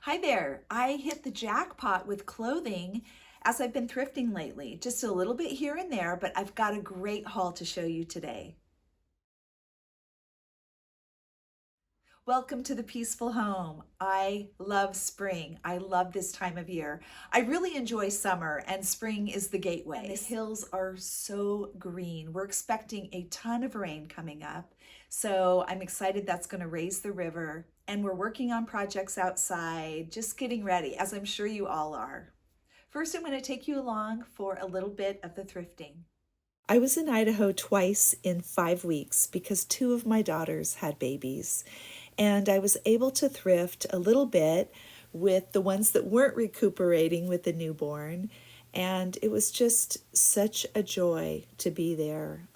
Hi there. I hit the jackpot with clothing as I've been thrifting lately. Just a little bit here and there, but I've got a great haul to show you today. Welcome to the peaceful home. I love spring. I love this time of year. I really enjoy summer, and spring is the gateway. And the hills are so green. We're expecting a ton of rain coming up, so I'm excited that's going to raise the river. And we're working on projects outside, just getting ready, as I'm sure you all are. First, I'm going to take you along for a little bit of the thrifting. I was in Idaho twice in 5 weeks because two of my daughters had babies. And I was able to thrift a little bit with the ones that weren't recuperating with the newborn. And it was just such a joy to be there.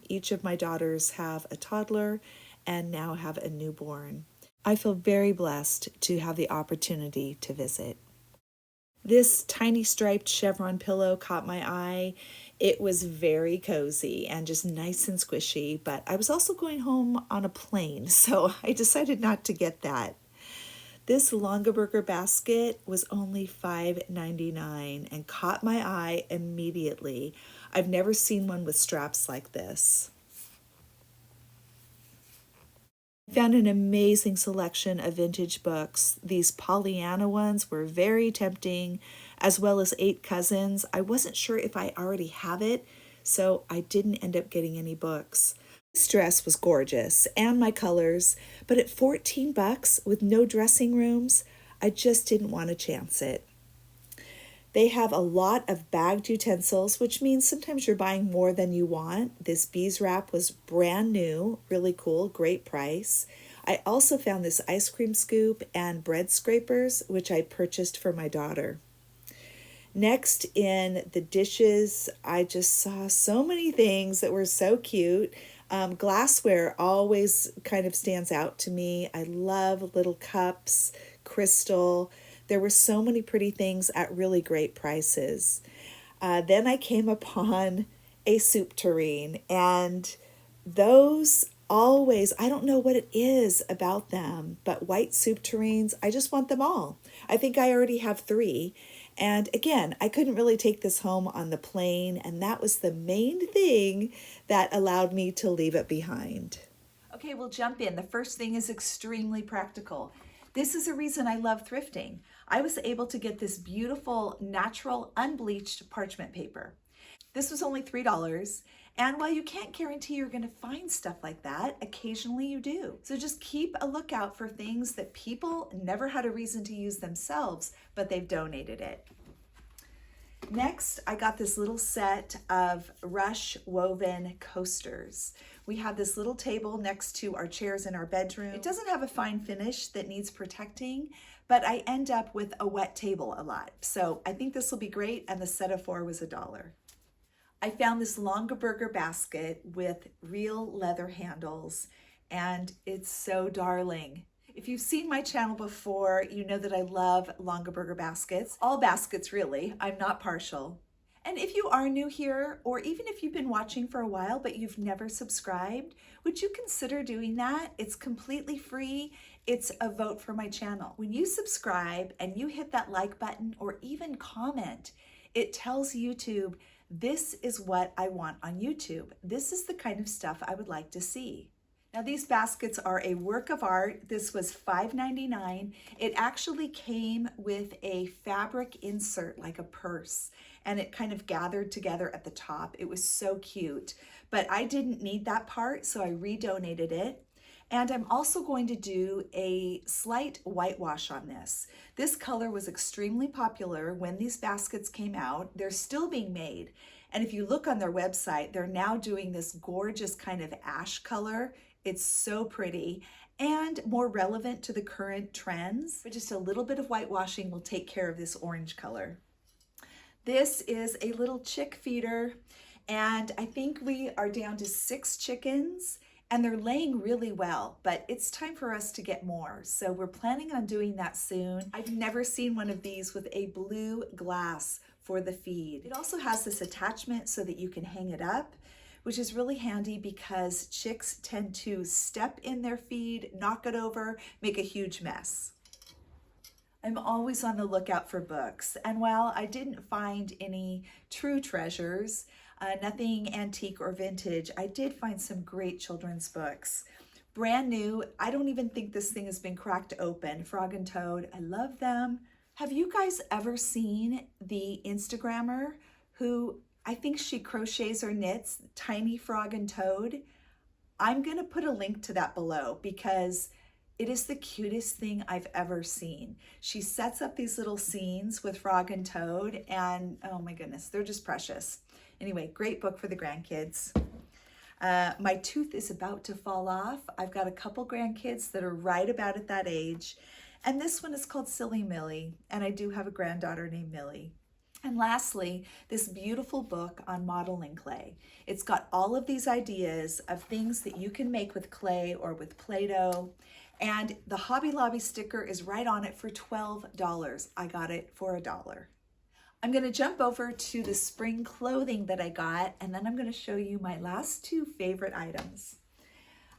Each of my daughters have a toddler and now have a newborn. I feel very blessed to have the opportunity to visit. This tiny striped chevron pillow caught my eye. It was very cozy and just nice and squishy, but I was also going home on a plane, so I decided not to get that. This Longaberger basket was only $5.99 and caught my eye immediately. I've never seen one with straps like this. Found an amazing selection of vintage books. These Pollyanna ones were very tempting, as well as Eight Cousins. I wasn't sure if I already have it, so I didn't end up getting any books. This dress was gorgeous, and my colors, but at $14 with no dressing rooms, I just didn't want to chance it. They have a lot of bagged utensils, which means sometimes you're buying more than you want. This bees wrap was brand new, really cool, great price. I also found this ice cream scoop and bread scrapers, which I purchased for my daughter. Next, in the dishes, I just saw so many things that were so cute. Glassware always kind of stands out to me. I love little cups, crystal. There were so many pretty things at really great prices. Then I came upon a soup tureen, and those always, I don't know what it is about them, but white soup tureens, I just want them all. I think I already have 3. And again, I couldn't really take this home on the plane, and that was the main thing that allowed me to leave it behind. Okay, we'll jump in. The first thing is extremely practical. This is a reason I love thrifting. I was able to get this beautiful, natural, unbleached parchment paper. This was only $3. And while you can't guarantee you're going to find stuff like that, occasionally you do. So just keep a lookout for things that people never had a reason to use themselves, but they've donated it. Next, I got this little set of rush woven coasters. We have this little table next to our chairs in our bedroom. It doesn't have a fine finish that needs protecting, but I end up with a wet table a lot. So I think this will be great, and the set of 4 was $1. I found this Longaberger basket with real leather handles, and it's so darling. If you've seen my channel before, you know that I love Longaberger baskets. All baskets, really. I'm not partial. And if you are new here, or even if you've been watching for a while but you've never subscribed, would you consider doing that? It's completely free. It's a vote for my channel. When you subscribe and you hit that like button or even comment, it tells YouTube, this is what I want on YouTube. This is the kind of stuff I would like to see. Now, these baskets are a work of art. This was $5.99. It actually came with a fabric insert, like a purse, and it kind of gathered together at the top. It was so cute, but I didn't need that part, so I redonated it. And I'm also going to do a slight whitewash on this. This color was extremely popular when these baskets came out. They're still being made. And if you look on their website, they're now doing this gorgeous kind of ash color. It's so pretty and more relevant to the current trends. But just a little bit of whitewashing will take care of this orange color. This is a little chick feeder, and I think we are down to 6 chickens. And they're laying really well, but it's time for us to get more. So we're planning on doing that soon. I've never seen one of these with a blue glass for the feed. It also has this attachment so that you can hang it up, which is really handy because chicks tend to step in their feed, knock it over, make a huge mess. I'm always on the lookout for books, and while I didn't find any true treasures, nothing antique or vintage, I did find some great children's books. Brand new, I don't even think this thing has been cracked open. Frog and Toad, I love them. Have you guys ever seen the Instagrammer who, I think she crochets or knits, Tiny Frog and Toad? I'm gonna put a link to that below because it is the cutest thing I've ever seen. She sets up these little scenes with Frog and Toad, and oh my goodness, they're just precious. Anyway, great book for the grandkids. My tooth is about to fall off. I've got a couple grandkids that are right about at that age, and this one is called Silly Millie, and I do have a granddaughter named Millie. And lastly, this beautiful book on modeling clay. It's got all of these ideas of things that you can make with clay or with Play-Doh. And the Hobby Lobby sticker is right on it for $12. I got it for $1. I'm going to jump over to the spring clothing that I got, and then I'm going to show you my last two favorite items.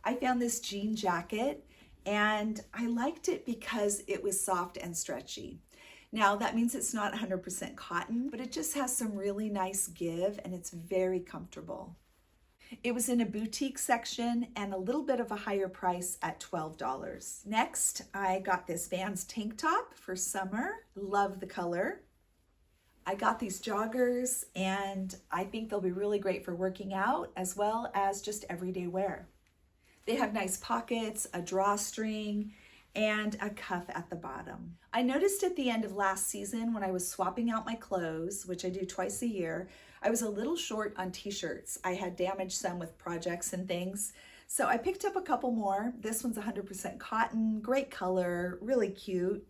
I found this jean jacket, and I liked it because it was soft and stretchy. Now, that means it's not 100% cotton, but it just has some really nice give, and it's very comfortable. It was in a boutique section and a little bit of a higher price at $12. Next, I got this Vans tank top for summer. Love the color. I got these joggers, and I think they'll be really great for working out as well as just everyday wear. They have nice pockets, a drawstring, and a cuff at the bottom. I noticed at the end of last season when I was swapping out my clothes, which I do twice a year, I was a little short on t-shirts. I had damaged some with projects and things. So I picked up a couple more. This one's 100% cotton, great color, really cute.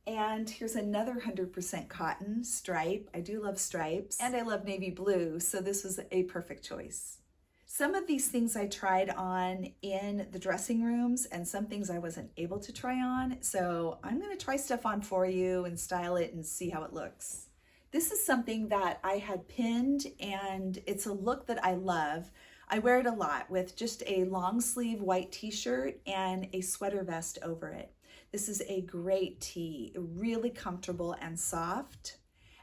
And here's another 100% cotton stripe. I do love stripes, and I love navy blue, so this was a perfect choice. Some of these things I tried on in the dressing rooms, and some things I wasn't able to try on. So I'm gonna try stuff on for you and style it and see how it looks. This is something that I had pinned, and it's a look that I love. I wear it a lot with just a long sleeve white t-shirt and a sweater vest over it. This is a great tee, really comfortable and soft.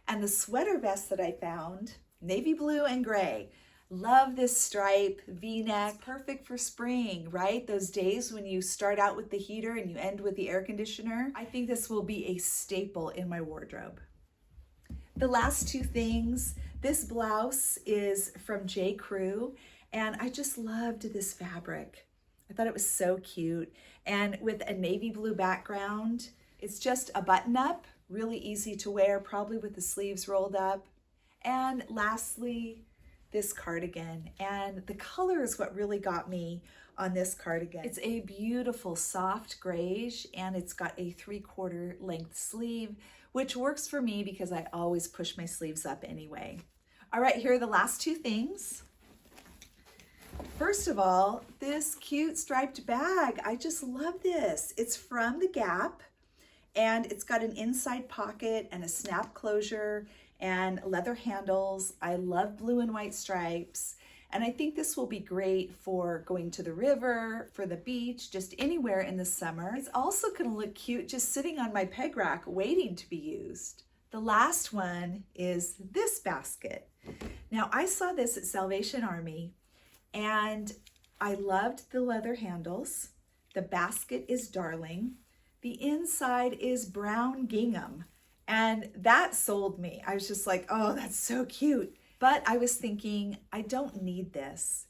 And the sweater vest that I found, navy blue and gray. Love this stripe, V-neck, perfect for spring, right? Those days when you start out with the heater and you end with the air conditioner. I think this will be a staple in my wardrobe. The last two things, this blouse is from J. Crew, and I just loved this fabric. I thought it was so cute. And with a navy blue background, it's just a button up, really easy to wear, probably with the sleeves rolled up. And lastly, this cardigan, and the color is what really got me on this cardigan. It's a beautiful soft grayish, and it's got a 3/4 length sleeve, which works for me because I always push my sleeves up anyway. All right, here are the last two things. First of all, this cute striped bag. I just love this. It's from the Gap, and it's got an inside pocket and a snap closure and leather handles. I love blue and white stripes, and I think this will be great for going to the river, for the beach, just anywhere in the summer. It's also gonna look cute just sitting on my peg rack waiting to be used. The last one is this basket. Now, I saw this at Salvation Army, and I loved the leather handles. The basket is darling. The inside is brown gingham. And that sold me. I was just like, oh, that's so cute. But I was thinking, I don't need this.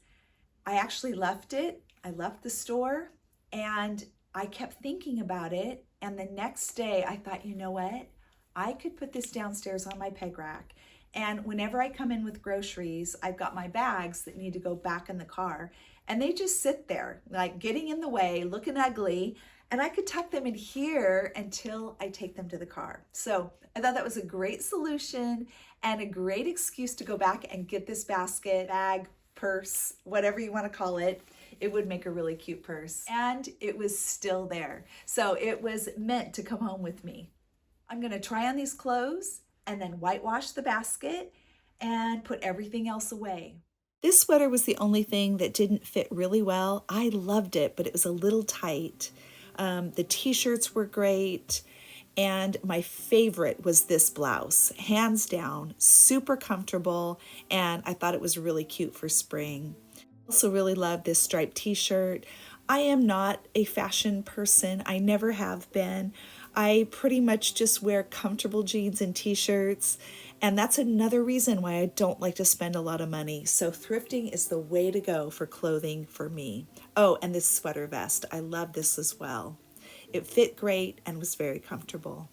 I actually left it. I left the store, and I kept thinking about it. And the next day I thought, you know what? I could put this downstairs on my peg rack. And whenever I come in with groceries, I've got my bags that need to go back in the car, and they just sit there, like getting in the way, looking ugly. And I could tuck them in here until I take them to the car. So I thought that was a great solution and a great excuse to go back and get this basket, bag, purse, whatever you want to call it. It would make a really cute purse. And it was still there. So it was meant to come home with me. I'm going to try on these clothes and then whitewash the basket and put everything else away. This sweater was the only thing that didn't fit really well. I loved it, but it was a little tight. The t-shirts were great, And my favorite was this blouse, hands down, super comfortable, and I thought it was really cute for spring. Also really love this striped t-shirt. I am not a fashion person. I never have been. I pretty much just wear comfortable jeans and t-shirts, and that's another reason why I don't like to spend a lot of money. So thrifting is the way to go for clothing for me. Oh, and this sweater vest. I love this as well. It fit great and was very comfortable.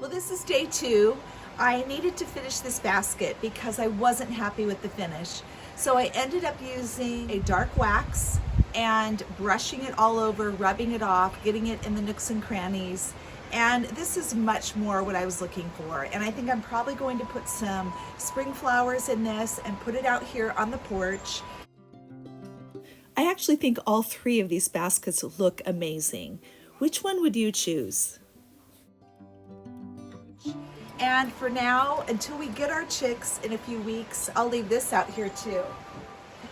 Well, this is day 2. I needed to finish this basket because I wasn't happy with the finish. So I ended up using a dark wax and brushing it all over, rubbing it off, getting it in the nooks and crannies. And this is much more what I was looking for. And I think I'm probably going to put some spring flowers in this and put it out here on the porch. I actually think all 3 of these baskets look amazing. Which one would you choose? And for now, until we get our chicks in a few weeks, I'll leave this out here too.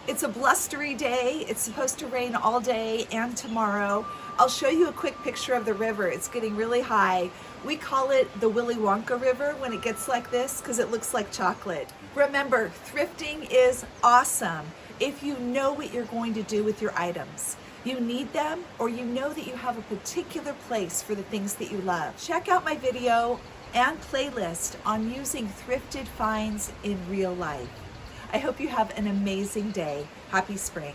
It's a blustery day. It's supposed to rain all day and tomorrow. I'll show you a quick picture of the river. It's getting really high. We call it the Willy Wonka River when it gets like this because it looks like chocolate. Remember, thrifting is awesome if you know what you're going to do with your items. You need them, or you know that you have a particular place for the things that you love. Check out my video and playlist on using thrifted finds in real life. I hope you have an amazing day. Happy spring.